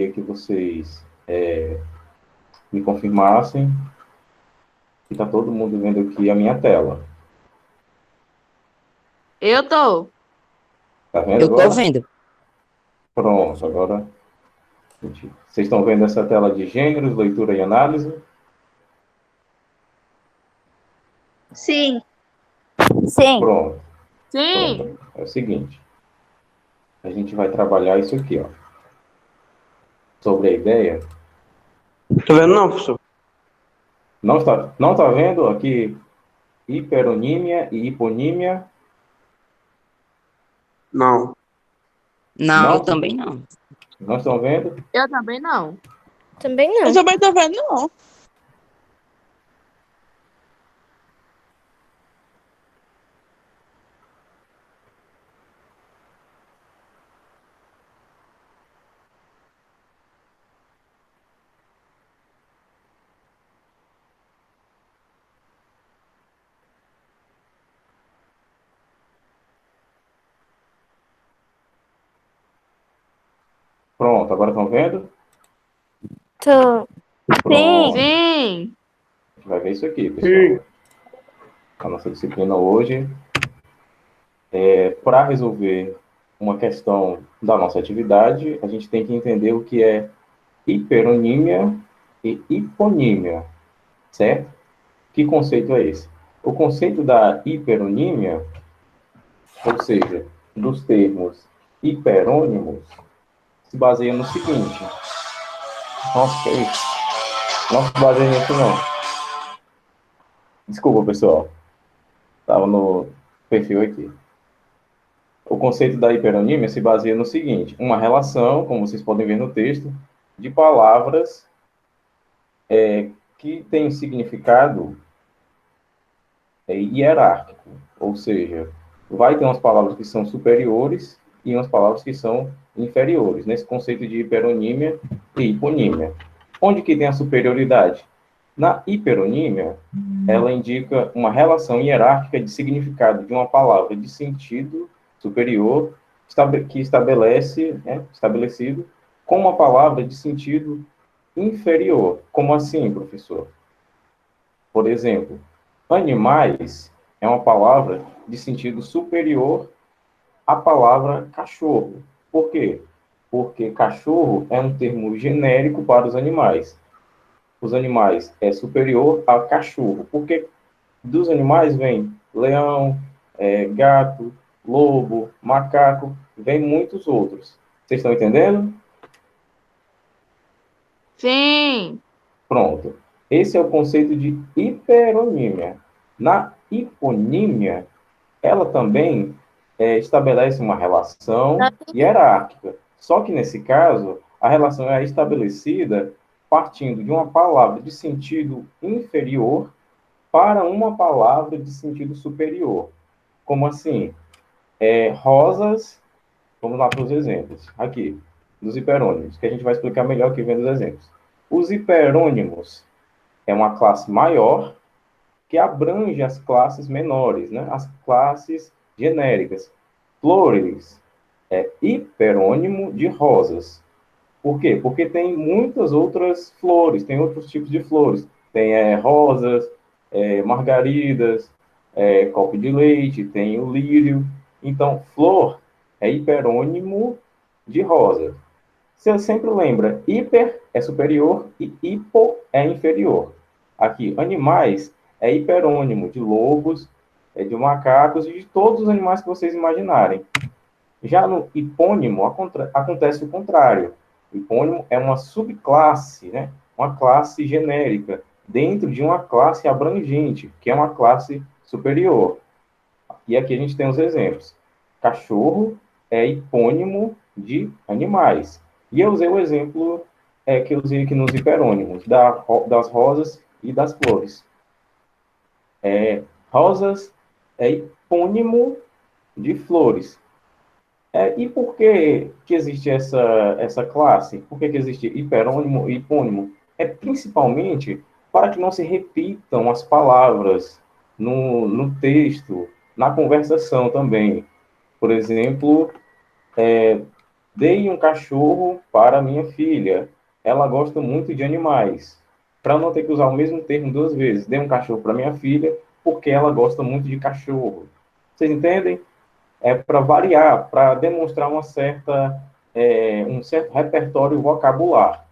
queria que vocês me confirmassem que está todo mundo vendo aqui a minha tela. Eu tô. Tá vendo Eu tô agora? vendo. Pronto, agora. Vocês estão vendo essa tela de gêneros, leitura e análise? Sim. Sim. Pronto, Sim. pronto. É o seguinte, a gente vai trabalhar isso aqui, ó. Sobre a ideia. Tô vendo não, professor. Não está vendo aqui hiperonímia e hiponímia? Não. Não, eu Não? também não. Não estão vendo? Eu também não. Também Eu não. também tô vendo, não. Pronto, agora estão vendo? Tô. Pronto. Sim. A gente vai ver isso aqui, pessoal. A nossa disciplina hoje é para resolver uma questão da nossa atividade, a gente tem que entender o que é hiperonímia e hiponímia, certo? Que conceito é esse? O conceito da hiperonímia, ou seja, dos termos hiperônimos, se baseia no seguinte. Nossa, que é isso? Não se baseia nisso, não. Desculpa, pessoal. Estava no perfil aqui. O conceito da hiperonímia se baseia no seguinte: uma relação, como vocês podem ver no texto, de palavras que têm um significado hierárquico, ou seja, vai ter umas palavras que são superiores e umas palavras que são inferiores, nesse conceito de hiperonímia e hiponímia. Onde que tem a superioridade? Na hiperonímia, ela indica uma relação hierárquica de significado de uma palavra de sentido superior que estabelecido com uma palavra de sentido inferior. Como assim, professor? Por exemplo, animais é uma palavra de sentido superior à palavra cachorro. Por quê? Porque cachorro é um termo genérico para os animais. Os animais é superior a cachorro. Porque dos animais vem leão, gato, lobo, macaco, vem muitos outros. Vocês estão entendendo? Sim. Pronto. Esse é o conceito de hiperonímia. Na hiponímia, ela também estabelece uma relação hierárquica. Só que, nesse caso, a relação é estabelecida partindo de uma palavra de sentido inferior para uma palavra de sentido superior. Como assim? Rosas, vamos lá para os exemplos. Aqui, dos hiperônimos, que a gente vai explicar melhor aqui vendo os exemplos. Os hiperônimos é uma classe maior que abrange as classes menores, né? As classes genéricas. Flores é hiperônimo de rosas. Por quê? Porque tem muitas outras flores, tem outros tipos de flores. Tem rosas, margaridas, copo de leite, tem o lírio. Então, flor é hiperônimo de rosa. Você sempre lembra, hiper é superior e hipo é inferior. Aqui, animais é hiperônimo de lobos, de macacos e de todos os animais que vocês imaginarem. Já no hipônimo acontece o contrário. O hipônimo é uma subclasse, né? Uma classe genérica, dentro de uma classe abrangente, que é uma classe superior. E aqui a gente tem os exemplos. Cachorro é hipônimo de animais. E eu usei o exemplo que eu usei aqui nos hiperônimos, das rosas e das flores. Rosas é hipônimo de flores. E por que existe essa classe? Por que existe hiperônimo e hipônimo? É principalmente para que não se repitam as palavras no texto, na conversação também. Por exemplo, Dei um cachorro para minha filha. Ela gosta muito de animais. Para não ter que usar o mesmo termo duas vezes. Dei um cachorro para minha filha porque ela gosta muito de cachorro. Vocês entendem? É para variar, para demonstrar um certo repertório vocabular.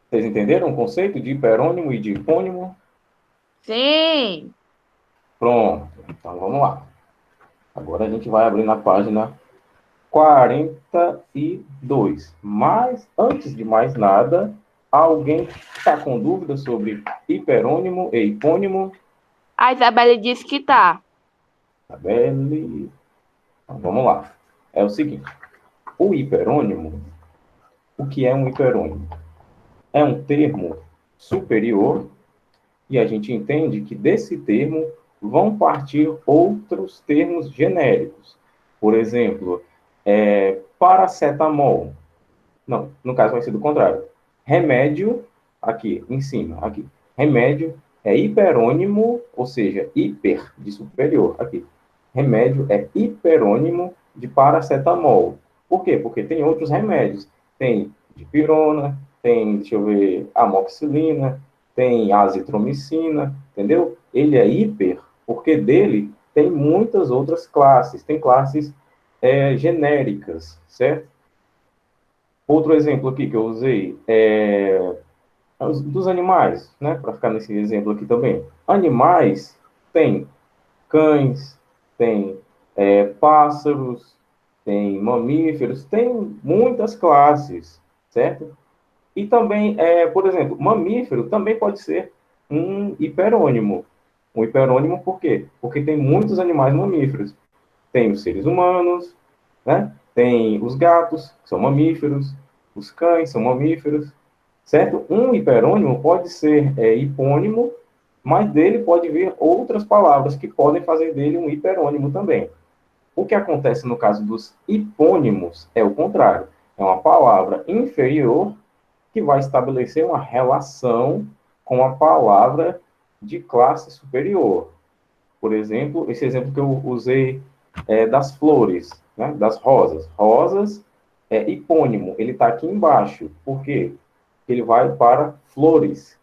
Vocês entenderam o conceito de hiperônimo e de hipônimo? Sim. Pronto, então vamos lá. Agora a gente vai abrir na página 42. Mas, antes de mais nada, alguém está com dúvida sobre hiperônimo e hipônimo? A Isabelle disse que tá. Isabelle. Então, vamos lá. É o seguinte: o hiperônimo, o que é um hiperônimo? É um termo superior e a gente entende que desse termo vão partir outros termos genéricos. Por exemplo, paracetamol. Não, no caso vai ser do contrário. Remédio, aqui, em cima, aqui. Remédio é hiperônimo, ou seja, hiper, de superior, aqui. Remédio é hiperônimo de paracetamol. Por quê? Porque tem outros remédios. Tem dipirona, tem, deixa eu ver, amoxicilina, tem azitromicina, entendeu? Ele é hiper, porque dele tem muitas outras classes. Tem classes genéricas, certo? Outro exemplo aqui que eu usei dos animais, né? Para ficar nesse exemplo aqui também. Animais tem cães, tem pássaros, tem mamíferos, tem muitas classes, certo? E também, por exemplo, mamífero também pode ser um hiperônimo. Um hiperônimo por quê? Porque tem muitos animais mamíferos. Tem os seres humanos, né? Tem os gatos, que são mamíferos, os cães são mamíferos, certo? Um hiperônimo pode ser hipônimo, mas dele pode vir outras palavras que podem fazer dele um hiperônimo também. O que acontece no caso dos hipônimos é o contrário. É uma palavra inferior que vai estabelecer uma relação com a palavra de classe superior. Por exemplo, esse exemplo que eu usei das flores, né, das rosas. Rosas é hipônimo, ele está aqui embaixo. Por quê? Ele vai para flores,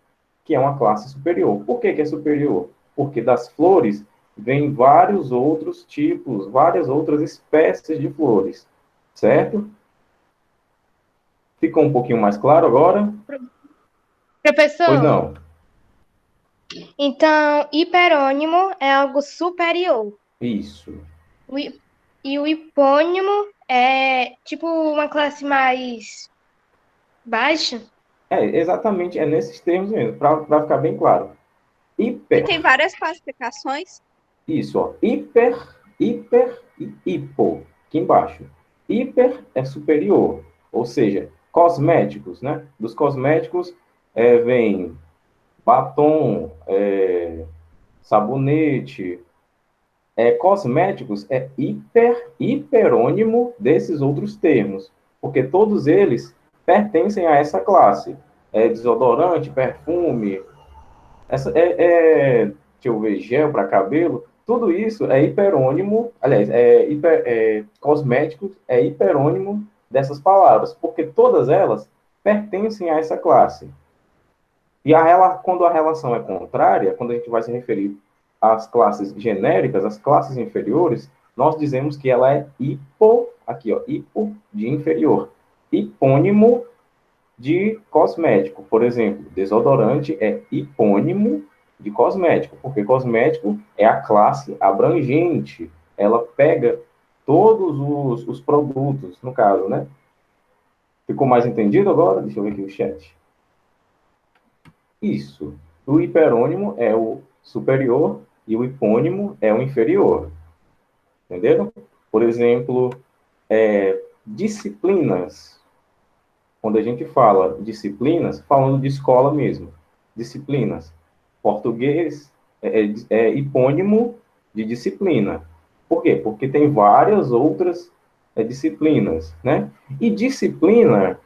que é uma classe superior. Por que é superior? Porque das flores vem vários outros tipos, várias outras espécies de flores, certo? Ficou um pouquinho mais claro agora? Professor, Pois não. então hiperônimo é algo superior. Isso. E o hipônimo é tipo uma classe mais baixa? Exatamente, é nesses termos mesmo, para ficar bem claro. E Hiper, tem várias classificações. isso, ó, hiper e hipo, aqui embaixo. Hiper é superior, ou seja, cosméticos, né? Dos cosméticos vem batom, sabonete, cosméticos é hiperônimo desses outros termos, porque todos eles pertencem a essa classe. Desodorante, perfume, deixa eu ver, gel para cabelo, tudo isso é hiperônimo, aliás, cosméticos é hiperônimo dessas palavras, porque todas elas pertencem a essa classe. E quando a relação é contrária, quando a gente vai se referir às classes genéricas, às classes inferiores, nós dizemos que ela é aqui, ó, hipo de inferior, hipônimo de cosmético. Por exemplo, desodorante é hipônimo de cosmético, porque cosmético é a classe abrangente, ela pega todos os produtos, no caso, né? Ficou mais entendido agora? Deixa eu ver aqui o chat. Isso. O hiperônimo é o superior e o hipônimo é o inferior. Entenderam? Por exemplo, disciplinas. Quando a gente fala disciplinas, falando de escola mesmo. Disciplinas. Português é hipônimo de disciplina. Por quê? Porque tem várias outras disciplinas, né? E disciplina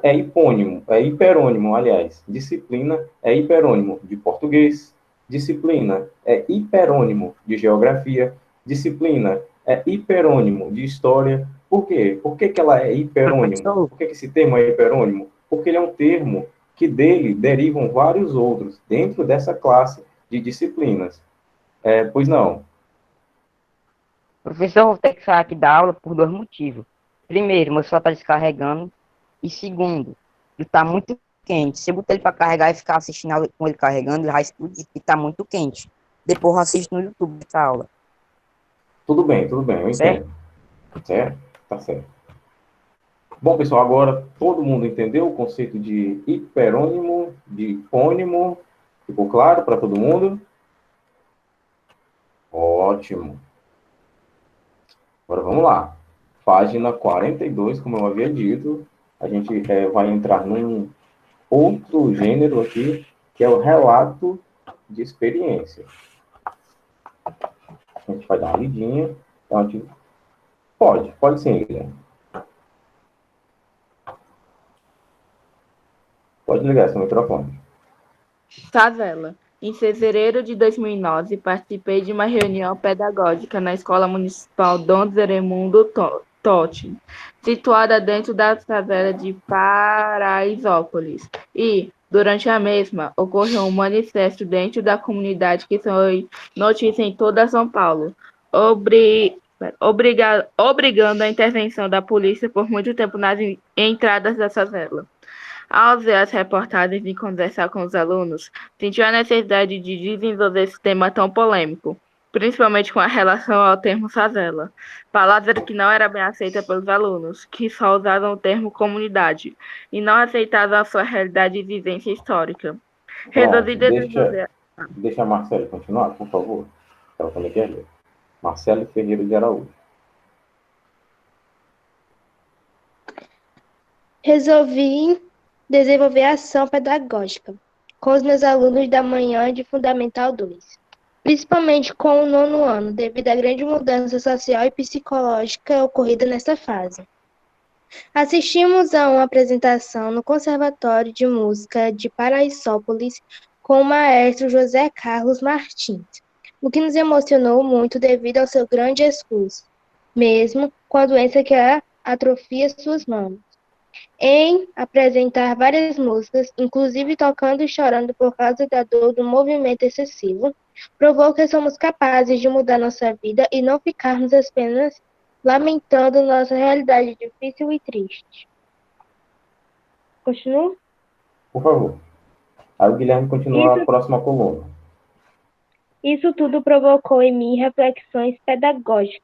é hiperônimo, aliás. Disciplina é hiperônimo de português. Disciplina é hiperônimo de geografia. disciplina é hiperônimo de história. Por quê? Por que ela é hiperônimo? Professor, Por que esse termo é hiperônimo? Porque ele é um termo que dele derivam vários outros dentro dessa classe de disciplinas. Pois não. Professor, eu vou ter que sair aqui da aula por dois motivos. Primeiro, meu celular está descarregando. E segundo, ele está muito quente. Se eu botar ele para carregar e ficar assistindo a aula com ele carregando, ele vai explodir, porque está muito quente. Depois eu assisto no YouTube essa aula, Tudo bem, eu certo? entendo. Certo? Tá certo. Bom, pessoal, agora todo mundo entendeu o conceito de hiperônimo, de hipônimo? Ficou claro para todo mundo? Ótimo. Agora vamos lá. Página 42, como eu havia dito, a gente vai entrar num outro gênero aqui, que é o relato de experiência. A gente vai dar uma lidinha. Então, a gente... Pode sim, Guilherme. Pode ligar seu microfone. Sazela. Em fevereiro de 2009, participei de uma reunião pedagógica na Escola Municipal Dom Zeremundo Totti, situada dentro da favela de Paraisópolis. E, durante a mesma, ocorreu um manifesto dentro da comunidade que foi notícia em toda São Paulo, obrigando a intervenção da polícia por muito tempo nas entradas da favela. Ao ver as reportagens e conversar com os alunos, sentiu a necessidade de desenvolver esse tema tão polêmico, principalmente com a relação ao termo favela, palavra que não era bem aceita pelos alunos, que só usavam o termo comunidade e não aceitavam a sua realidade e vivência histórica. Pronto, Resolvi desenvolver. deixa a Marcele continuar, por favor. Ela também quer ler. Marcele Ferreira de Araújo. Resolvi desenvolver ação pedagógica com os meus alunos da manhã de Fundamental 2, principalmente com o nono ano, devido à grande mudança social e psicológica ocorrida nessa fase. Assistimos a uma apresentação no Conservatório de Música de Paraisópolis com o maestro José Carlos Martins, o que nos emocionou muito devido ao seu grande esforço, mesmo com a doença que atrofia suas mãos, em apresentar várias músicas, inclusive tocando e chorando por causa da dor do movimento excessivo, provou que somos capazes de mudar nossa vida e não ficarmos apenas lamentando nossa realidade difícil e triste. Continua? Por favor. Aí o Guilherme continua a próxima coluna. Isso tudo provocou em mim reflexões pedagógicas,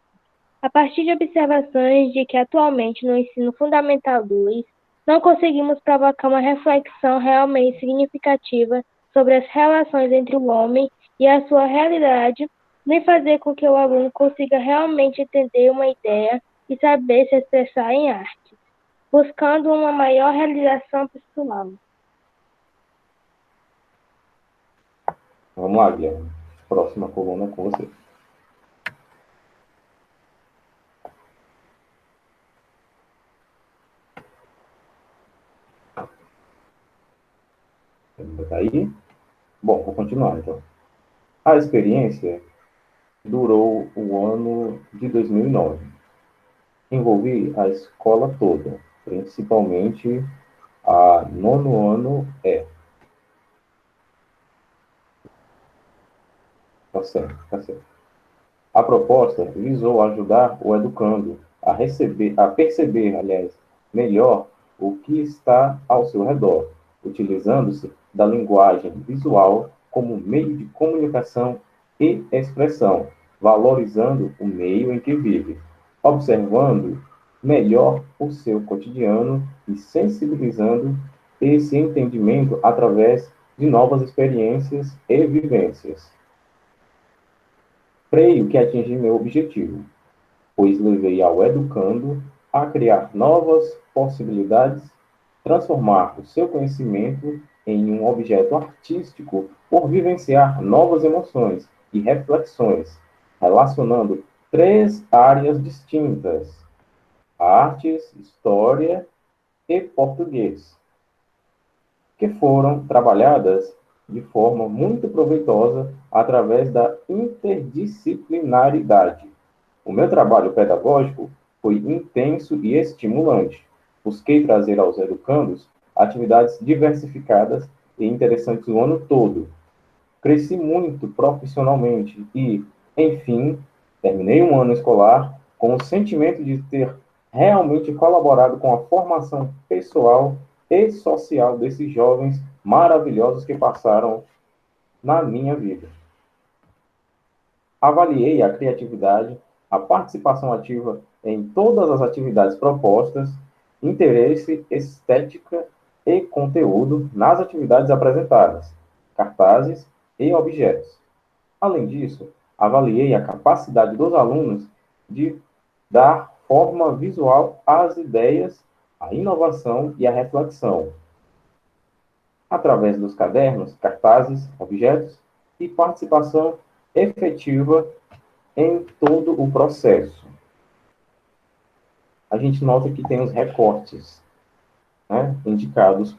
a partir de observações de que atualmente no ensino fundamental 2 não conseguimos provocar uma reflexão realmente significativa sobre as relações entre o homem e a sua realidade, nem fazer com que o aluno consiga realmente entender uma ideia e saber se expressar em arte, buscando uma maior realização pessoal. Vamos lá, Guilherme. Próxima coluna é com você. Tá aí? Bom, vou continuar, então. A experiência durou o ano de 2009. Envolvi a escola toda, principalmente a nono ano E. Tá certo, tá certo. A proposta visou ajudar o educando a perceber, aliás, melhor o que está ao seu redor, utilizando-se da linguagem visual como meio de comunicação e expressão, valorizando o meio em que vive, observando melhor o seu cotidiano e sensibilizando esse entendimento através de novas experiências e vivências. Creio que atingi meu objetivo, pois levei ao educando a criar novas possibilidades, transformar o seu conhecimento em um objeto artístico por vivenciar novas emoções e reflexões, relacionando três áreas distintas: artes, história e português, que foram trabalhadas de forma muito proveitosa através da interdisciplinaridade. O meu trabalho pedagógico foi intenso e estimulante. Busquei trazer aos educandos atividades diversificadas e interessantes o ano todo. Cresci muito profissionalmente e, enfim, terminei um ano escolar com o sentimento de ter realmente colaborado com a formação pessoal e social desses jovens maravilhosos que passaram na minha vida. Avaliei a criatividade, a participação ativa em todas as atividades propostas, interesse, estética e conteúdo nas atividades apresentadas, cartazes e objetos. Além disso, avaliei a capacidade dos alunos de dar forma visual às ideias, à inovação e à reflexão, através dos cadernos, cartazes, objetos e participação efetiva em todo o processo. A gente nota que tem os recortes, né, indicados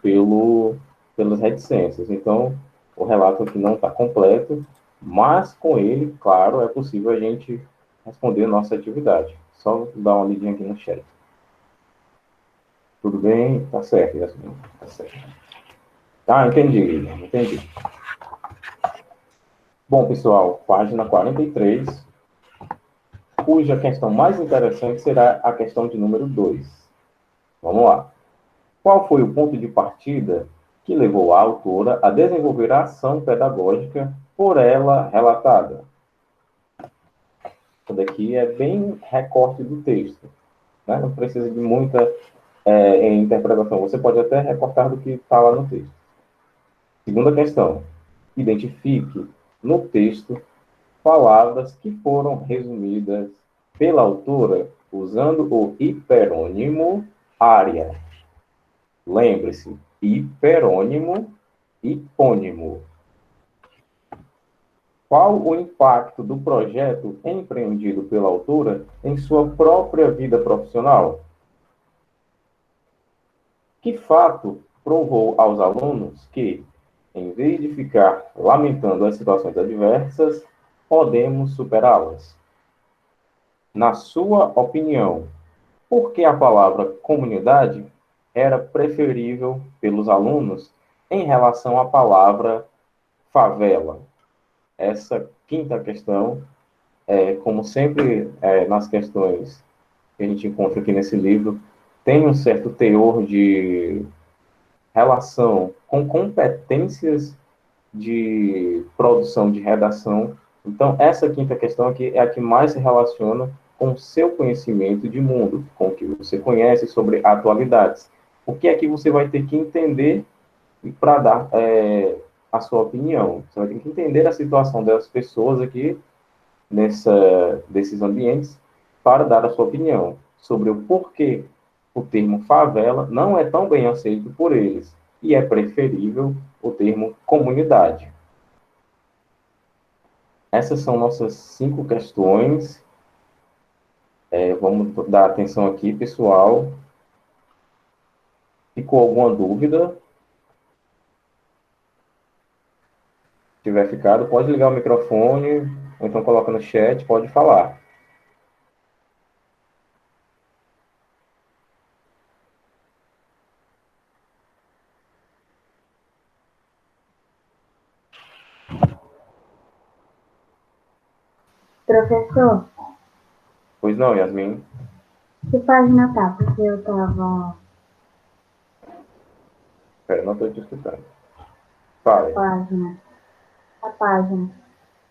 pelas reticências. Então, o relato aqui não está completo, mas com ele, claro, é possível a gente responder a nossa atividade. Só dar uma lidinha aqui no chat. Tudo bem? Tá certo, Yasmin. Tá certo. Ah, entendi, Guilherme, entendi. Bom, pessoal, página 43, cuja questão mais interessante será a questão de número 2. Vamos lá. Qual foi o ponto de partida que levou a autora a desenvolver a ação pedagógica por ela relatada? Isso daqui é bem recorte do texto, né? Não precisa de muita interpretação. Você pode até recortar do que está lá no texto. Segunda questão. Identifique no texto palavras que foram resumidas pela autora usando o hiperônimo área. Lembre-se, hiperônimo, hipônimo. Qual o impacto do projeto empreendido pela autora em sua própria vida profissional? Que fato provou aos alunos que, em vez de ficar lamentando as situações adversas, podemos superá-las? Na sua opinião, por que a palavra comunidade era preferível pelos alunos em relação à palavra favela? Essa quinta questão, como sempre nas questões que a gente encontra aqui nesse livro, tem um certo teor de relação com competências de produção de redação. Então, essa quinta questão aqui é a que mais se relaciona com o seu conhecimento de mundo, com o que você conhece sobre atualidades. O que é que você vai ter que entender para dar a sua opinião? Você vai ter que entender a situação das pessoas aqui desses ambientes para dar a sua opinião sobre o porquê o termo favela não é tão bem aceito por eles e é preferível o termo comunidade. Essas são nossas 5 questões. Vamos dar atenção aqui, pessoal. Ficou alguma dúvida? Se tiver ficado, pode ligar o microfone, ou então coloca no chat, pode falar. Professor, Pois não, Yasmin? que página tá? Porque eu tava... Espera, não estou te escutando. Fale. A página.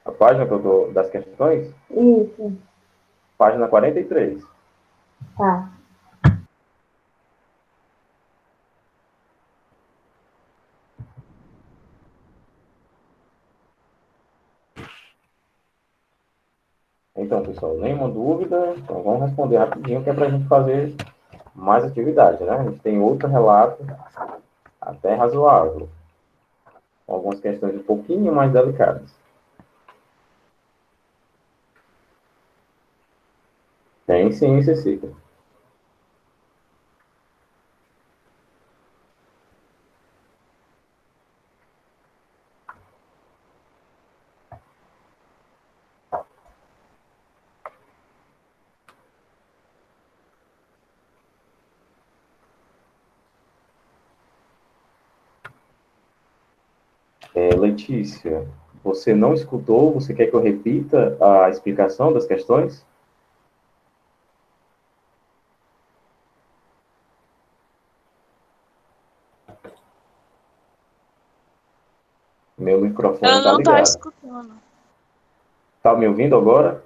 A página que eu tô das questões? Isso, Página 43. tá. Então, pessoal, nenhuma dúvida? Então, vamos responder rapidinho, que é para a gente fazer mais atividade, né? A gente tem outro relato até razoável, com algumas questões um pouquinho mais delicadas. Tem sim, Cecília. Letícia, você não escutou? Você quer que eu repita a explicação das questões? Meu microfone Eu está não estava ligado. escutando. Está me ouvindo agora?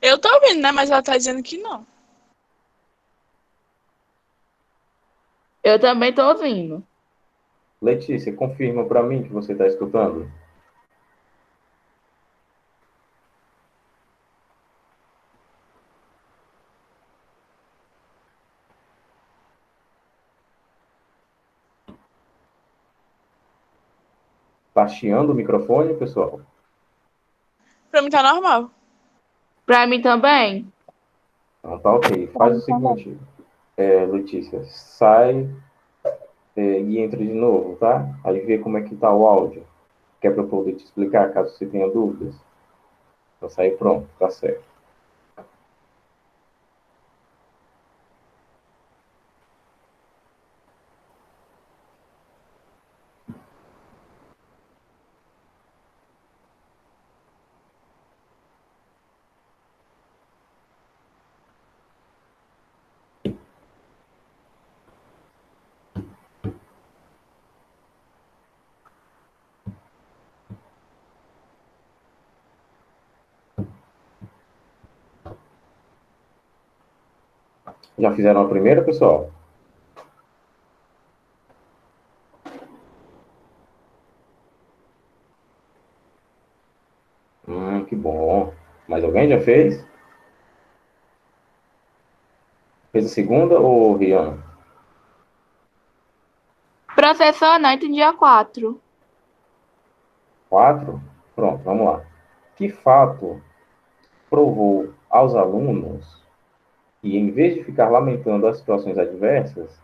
Eu tô ouvindo, né? Mas ela tá dizendo que não. Eu também tô ouvindo. Letícia, confirma para mim que você está escutando. Está chiando o microfone, pessoal? Pra mim tá normal. Pra mim também? Então tá ok. Pra Faz o mim também. seguinte, Letícia, sai e entra de novo, tá? Aí vê como é que tá o áudio. Que é para eu poder te explicar, caso você tenha dúvidas. Então sai pronto, tá certo. Já fizeram a primeira, pessoal? Que bom. Mais alguém já fez? Fez a segunda ou Rian? Professor, não entendi a 4. 4? Pronto, vamos lá. Que fato provou aos alunos que, em vez de ficar lamentando as situações adversas,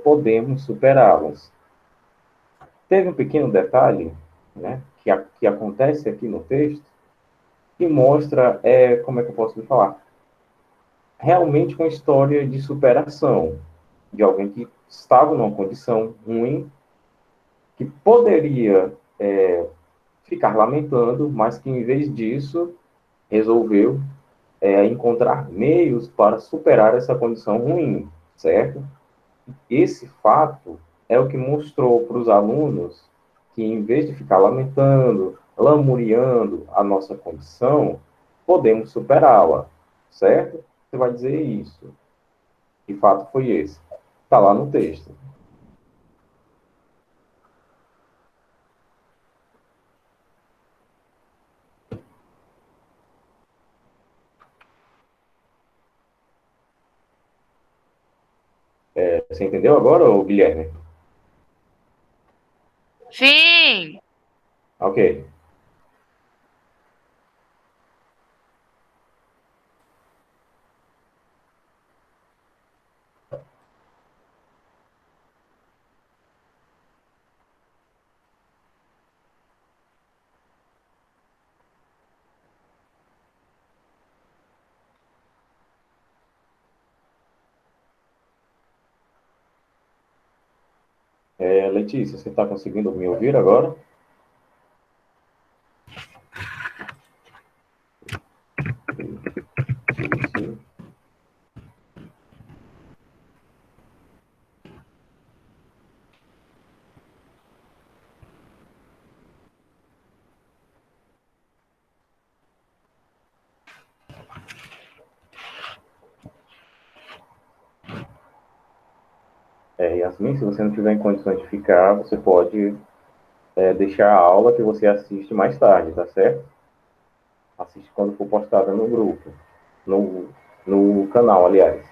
podemos superá-las? Teve um pequeno detalhe, né, que acontece aqui no texto, que mostra, como é que eu posso lhe falar? Realmente uma história de superação, de alguém que estava numa condição ruim, que poderia ficar lamentando, mas que, em vez disso, resolveu encontrar meios para superar essa condição ruim, certo? Esse fato é o que mostrou para os alunos que, em vez de ficar lamentando, lamuriando a nossa condição, podemos superá-la, certo? Você vai dizer isso. Que fato foi esse? Está lá no texto. Você entendeu agora, ô Guilherme? Sim! Ok. Letícia, você está conseguindo me ouvir agora? Isso. Yasmin, se você não tiver em condições de ficar, você pode deixar a aula que você assiste mais tarde, tá certo? Assiste quando for postada no grupo, no, no canal, aliás.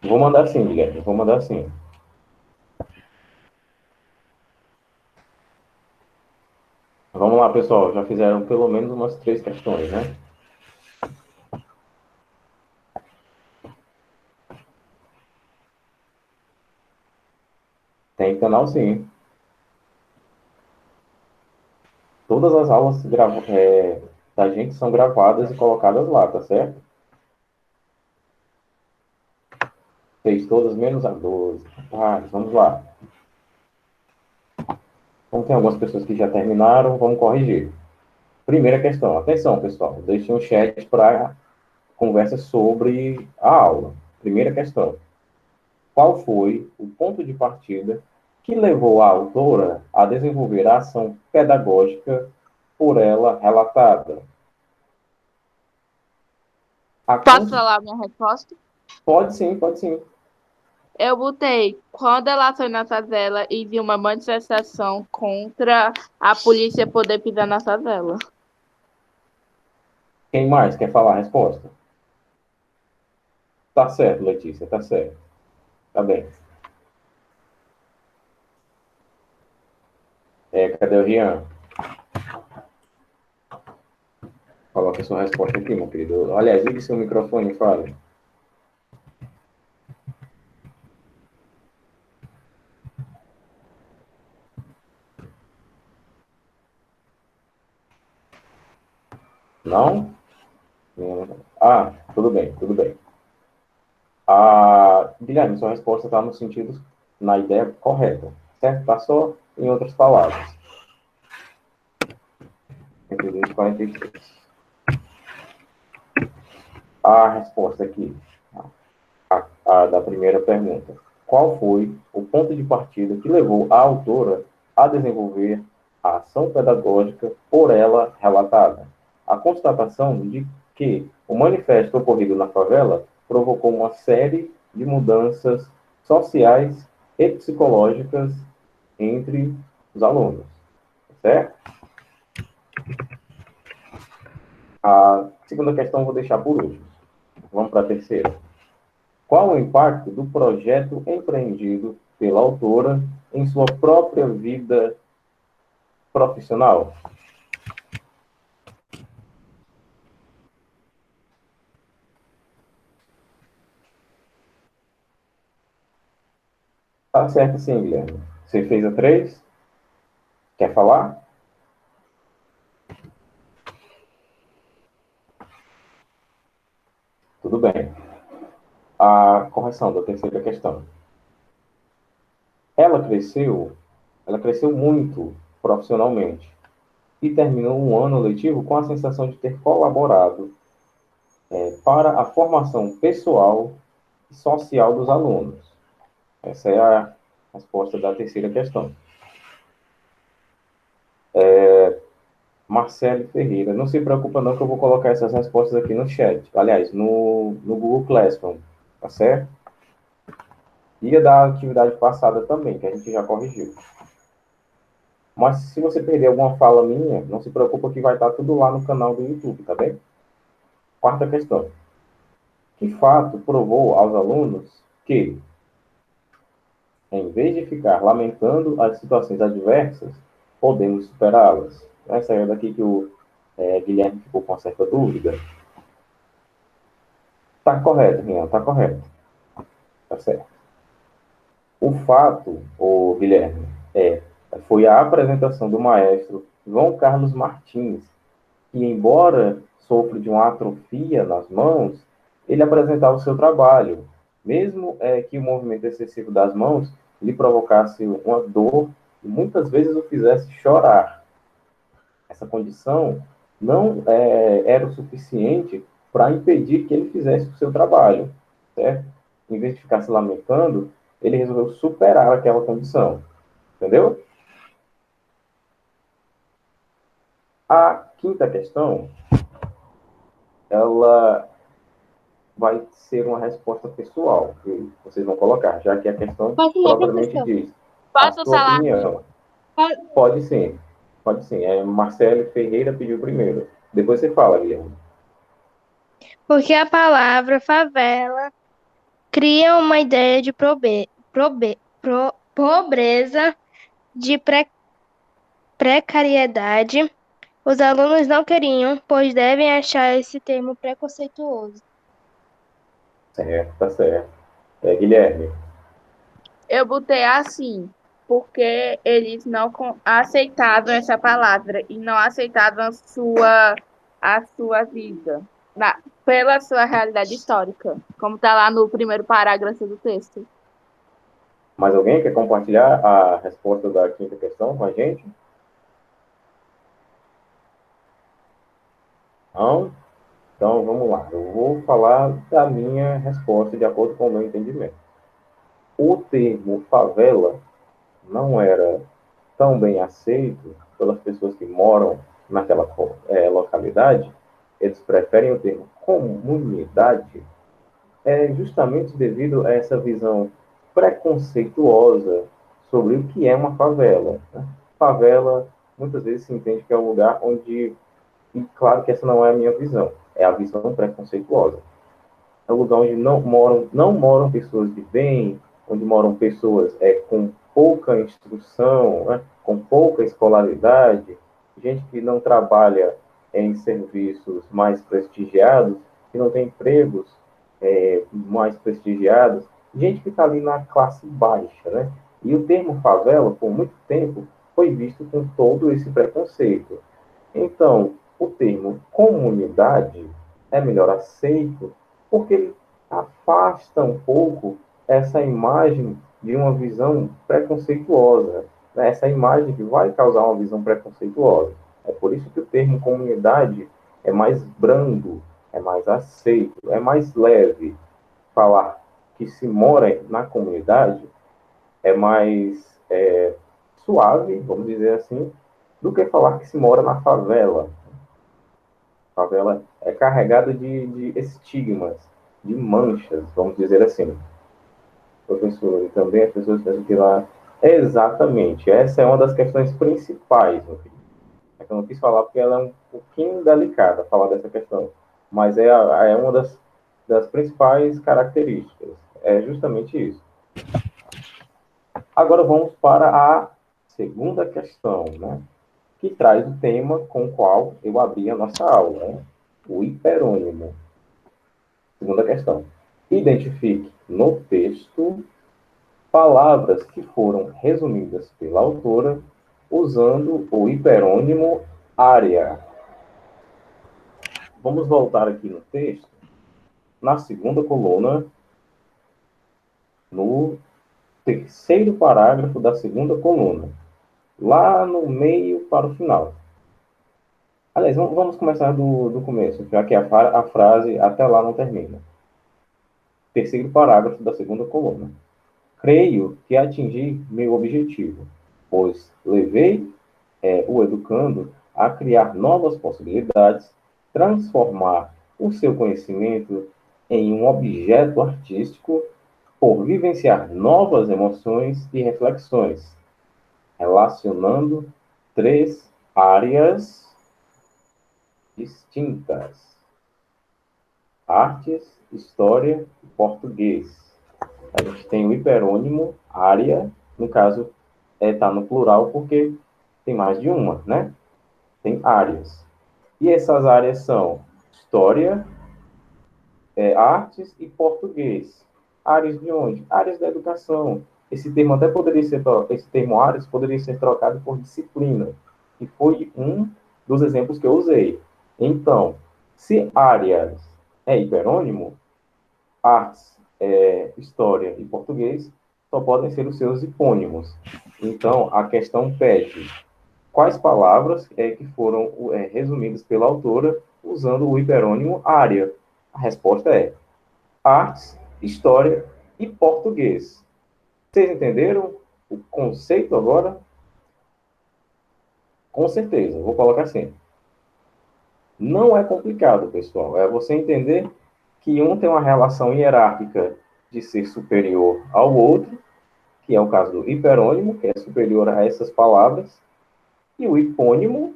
Vou mandar sim, Guilherme, vou mandar sim. Vamos lá, pessoal, já fizeram pelo menos umas 3 questões, né? Tem canal sim. Todas as aulas da gente são gravadas e colocadas lá, tá certo? Fez todas menos a 12. Vamos lá. Então, tem algumas pessoas que já terminaram, vamos corrigir. Primeira questão. Atenção, pessoal. Deixem um chat para conversa sobre a aula. Primeira questão. Qual foi o ponto de partida que levou a autora a desenvolver a ação pedagógica por ela relatada? Posso falar a minha resposta? Pode sim, pode sim. Eu botei quando ela foi na favela e viu uma manifestação contra a polícia poder pisar na favela. Quem mais quer falar a resposta? Tá certo, Letícia, tá certo. Tá bem. Cadê o Rian? Coloque a sua resposta aqui, meu querido. Aliás, ligue seu microfone e fale. Não? Ah, tudo bem, tudo bem. Guilherme, sua resposta está no sentido, na ideia correta, certo? Está só em outras palavras. 120, 43. A resposta aqui, a da primeira pergunta. Qual foi o ponto de partida que levou a autora a desenvolver a ação pedagógica por ela relatada? A constatação de que o manifesto ocorrido na favela provocou uma série de mudanças sociais e psicológicas entre os alunos, certo? A segunda questão eu vou deixar por último. Vamos para a terceira. Qual o impacto do projeto empreendido pela autora em sua própria vida profissional? Tá certo sim, Guilherme. Você fez a 3? Quer falar? Tudo bem. A correção da terceira questão. Ela cresceu muito profissionalmente e terminou um ano letivo com a sensação de ter colaborado para a formação pessoal e social dos alunos. Essa é a resposta da terceira questão. Marcelo Ferreira, não se preocupa não que eu vou colocar essas respostas aqui no chat. Aliás, no Google Classroom, tá certo? E a da atividade passada também, que a gente já corrigiu. Mas se você perder alguma fala minha, não se preocupa que vai estar tudo lá no canal do YouTube, tá bem? Quarta questão. Que fato provou aos alunos que, em vez de ficar lamentando as situações adversas, podemos superá-las? Essa é daqui que o Guilherme ficou com uma certa dúvida. Tá correto, Rian, tá correto. Tá certo. O fato, Guilherme, foi a apresentação do maestro João Carlos Martins, que, embora sofra de uma atrofia nas mãos, ele apresentava o seu trabalho, mesmo que o movimento excessivo das mãos lhe provocasse uma dor e muitas vezes o fizesse chorar. Essa condição não era o suficiente para impedir que ele fizesse o seu trabalho, certo? Em vez de ficar se lamentando, ele resolveu superar aquela condição, entendeu? A quinta questão, ela vai ser uma resposta pessoal que vocês vão colocar, já que a questão propriamente diz a Posso sua falar? opinião. Pode sim, pode sim. Marcelo Ferreira pediu primeiro. Depois você fala, Guilherme. Porque a palavra favela cria uma ideia de pobreza, de precariedade. Os alunos não queriam, pois devem achar esse termo preconceituoso. Certo, tá certo. Guilherme. Eu botei assim. porque eles não aceitavam essa palavra e não aceitavam a sua vida pela sua realidade histórica, como está lá no primeiro parágrafo do texto. Mais alguém quer compartilhar a resposta da quinta questão com a gente? Não? Então, vamos lá. Eu vou falar da minha resposta de acordo com o meu entendimento. O termo favela não era tão bem aceito pelas pessoas que moram naquela localidade. Eles preferem o termo comunidade, justamente devido a essa visão preconceituosa sobre o que é uma favela, né? Favela, muitas vezes se entende que é um lugar onde, e claro que essa não é a minha visão, é a visão preconceituosa. É um lugar onde não moram pessoas de bem, onde moram pessoas com pouca instrução, né, com pouca escolaridade, gente que não trabalha em serviços mais prestigiados, que não tem empregos mais prestigiados, gente que está ali na classe baixa, né? E o termo favela, por muito tempo, foi visto com todo esse preconceito. Então, o termo comunidade é melhor aceito porque ele afasta um pouco essa imagem de uma visão preconceituosa, né? Essa imagem que vai causar uma visão preconceituosa. É por isso que o termo comunidade é mais brando, é mais aceito, é mais leve. Falar que se mora na comunidade é mais suave, vamos dizer assim, do que falar que se mora na favela. A favela é carregada de estigmas, de manchas, vamos dizer assim. Professor, e também as pessoas pensam que lá... Exatamente, essa é uma das questões principais, meu filho. É que eu não quis falar porque ela é um pouquinho delicada, falar dessa questão. Mas é uma das principais características. É justamente isso. Agora vamos para a segunda questão, né? Que traz o tema com o qual eu abri a nossa aula, né? O hiperônimo. Segunda questão. Identifique no texto palavras que foram resumidas pela autora usando o hiperônimo área. Vamos voltar aqui no texto, na segunda coluna, no terceiro parágrafo da segunda coluna, lá no meio para o final. Aliás, vamos começar do começo, já que a frase até lá não termina. Terceiro parágrafo da segunda coluna. Creio que atingi meu objetivo, pois levei o educando a criar novas possibilidades, transformar o seu conhecimento em um objeto artístico por vivenciar novas emoções e reflexões, relacionando três áreas distintas: artes, história e português. A gente tem o hiperônimo, área, no caso, está no plural porque tem mais de uma, né? Tem áreas. E essas áreas são história, artes e português. Áreas de onde? Áreas da educação. Esse termo até poderia ser, esse termo áreas poderia ser trocado por disciplina, que foi um dos exemplos que eu usei. Então, se áreas é hiperônimo, artes, história e português só podem ser os seus hipônimos. Então, a questão pede quais palavras que foram resumidas pela autora usando o hiperônimo área. A resposta é artes, história e português. Vocês entenderam o conceito agora? Com certeza, vou colocar assim. Não é complicado, pessoal. É você entender que um tem uma relação hierárquica de ser superior ao outro, que é o caso do hiperônimo, que é superior a essas palavras, e o hipônimo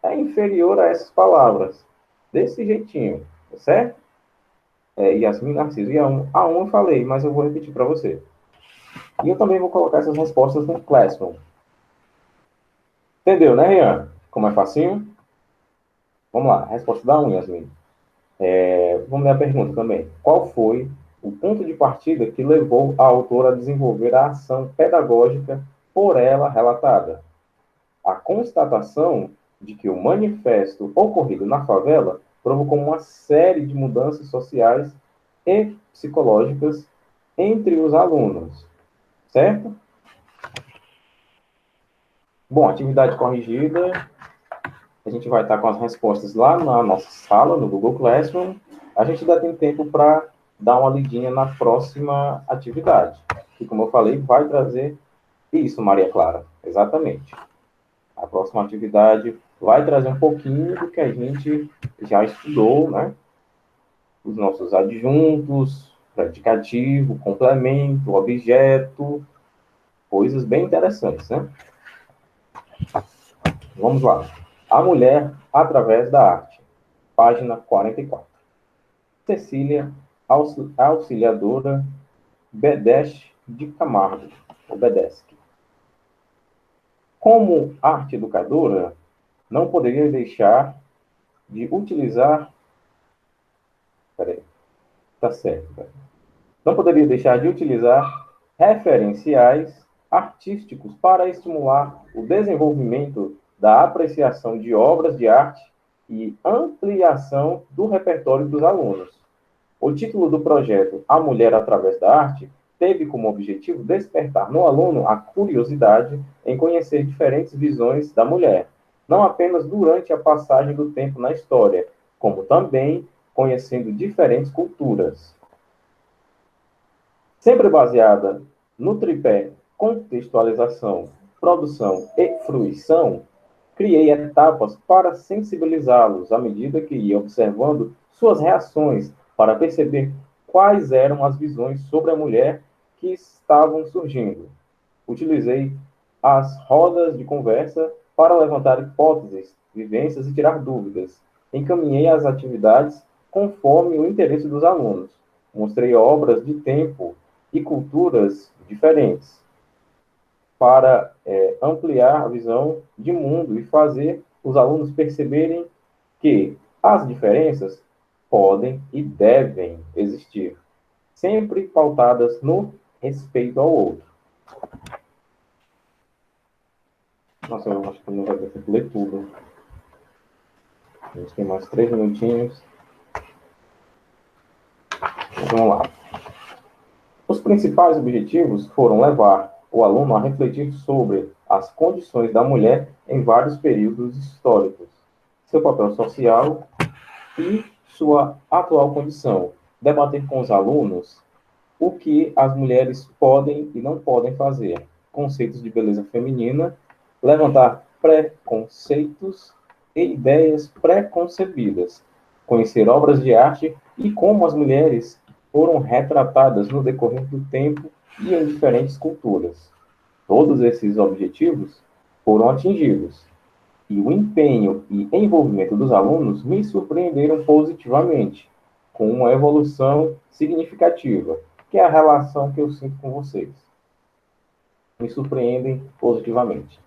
é inferior a essas palavras. Desse jeitinho, tá certo? Yasmin Narciso. E A1 eu falei, mas eu vou repetir para você. E eu também vou colocar essas respostas no Classroom. Entendeu, né, Rian? Como é facinho? Vamos lá, resposta da 1, Yasmin. Vamos ler a pergunta também. Qual foi o ponto de partida que levou a autora a desenvolver a ação pedagógica por ela relatada. A constatação de que o manifesto ocorrido na favela provocou uma série de mudanças sociais e psicológicas entre os alunos, certo? Bom, atividade corrigida, a gente vai estar com as respostas lá na nossa sala, no Google Classroom. A gente ainda tem tempo para dar uma lidinha na próxima atividade, que, como eu falei, vai trazer isso, Maria Clara, exatamente. A próxima atividade vai trazer um pouquinho do que a gente já estudou, né? Os nossos adjuntos, predicativo, complemento, objeto, coisas bem interessantes, né? Vamos lá. A mulher através da arte. Página 44. Cecília, auxiliadora Bedesque de Camargo, ou Bedesque. Como arte educadora, não poderia deixar de utilizar... Peraí. Tá certo. Peraí. Não poderia deixar de utilizar referenciais artísticos para estimular o desenvolvimento da apreciação de obras de arte e ampliação do repertório dos alunos. O título do projeto A Mulher através da Arte teve como objetivo despertar no aluno a curiosidade em conhecer diferentes visões da mulher, não apenas durante a passagem do tempo na história, como também conhecendo diferentes culturas. Sempre baseada no tripé contextualização, produção e fruição, criei etapas para sensibilizá-los à medida que ia observando suas reações para perceber quais eram as visões sobre a mulher que estavam surgindo. Utilizei as rodas de conversa para levantar hipóteses, vivências e tirar dúvidas. Encaminhei as atividades conforme o interesse dos alunos. Mostrei obras de tempo e culturas diferentes para ampliar a visão de mundo e fazer os alunos perceberem que as diferenças podem e devem existir, sempre pautadas no respeito ao outro. Nossa, eu acho que não vai ter que ler tudo. A gente tem mais 3 minutinhos. Vamos lá. Os principais objetivos foram levar o aluno a refletir sobre as condições da mulher em vários períodos históricos, seu papel social e sua atual condição. Debater com os alunos o que as mulheres podem e não podem fazer, conceitos de beleza feminina, levantar preconceitos e ideias preconcebidas, conhecer obras de arte e como as mulheres foram retratadas no decorrer do tempo e em diferentes culturas. Todos esses objetivos foram atingidos, e o empenho e envolvimento dos alunos me surpreenderam positivamente, com uma evolução significativa, que é a relação que eu sinto com vocês. Me surpreendem positivamente.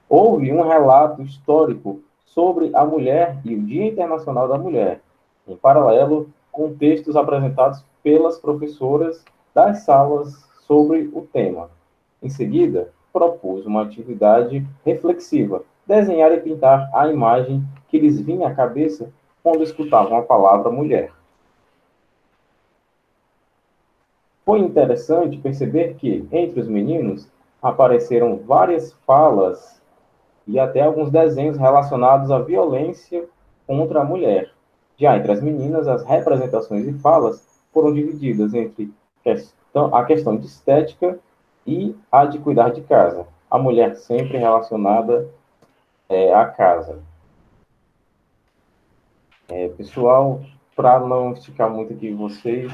Houve um relato histórico sobre a mulher e o Dia Internacional da Mulher, em paralelo com textos apresentados pelas professoras das salas sobre o tema. Em seguida, propus uma atividade reflexiva, desenhar e pintar a imagem que lhes vinha à cabeça quando escutavam a palavra mulher. Foi interessante perceber que, entre os meninos, apareceram várias falas e até alguns desenhos relacionados à violência contra a mulher. Já entre as meninas, as representações e falas foram divididas entre a questão de estética e a de cuidar de casa. A mulher sempre relacionada à casa. Pessoal, para não esticar muito aqui vocês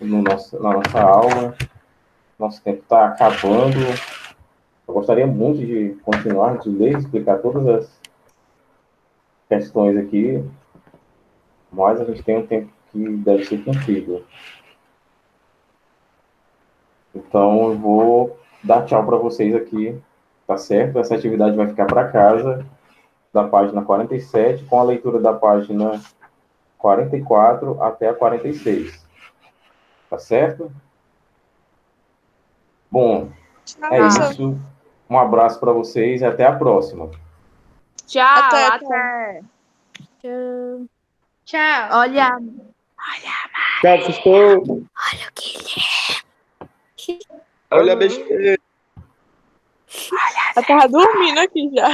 na nossa aula, nosso tempo está acabando. Eu gostaria muito de continuar, de ler, explicar todas as questões aqui, mas a gente tem um tempo que deve ser cumprido. Então, eu vou dar tchau para vocês aqui, tá certo? Essa atividade vai ficar para casa, da página 47, com a leitura da página 44 até a 46. Tá certo? Bom, é isso. Um abraço para vocês e até a próxima. Tchau, Até. até. Tchau. Olha, Tchau, professor. olha o que Olha a besteira. Eu tava dormindo aqui já.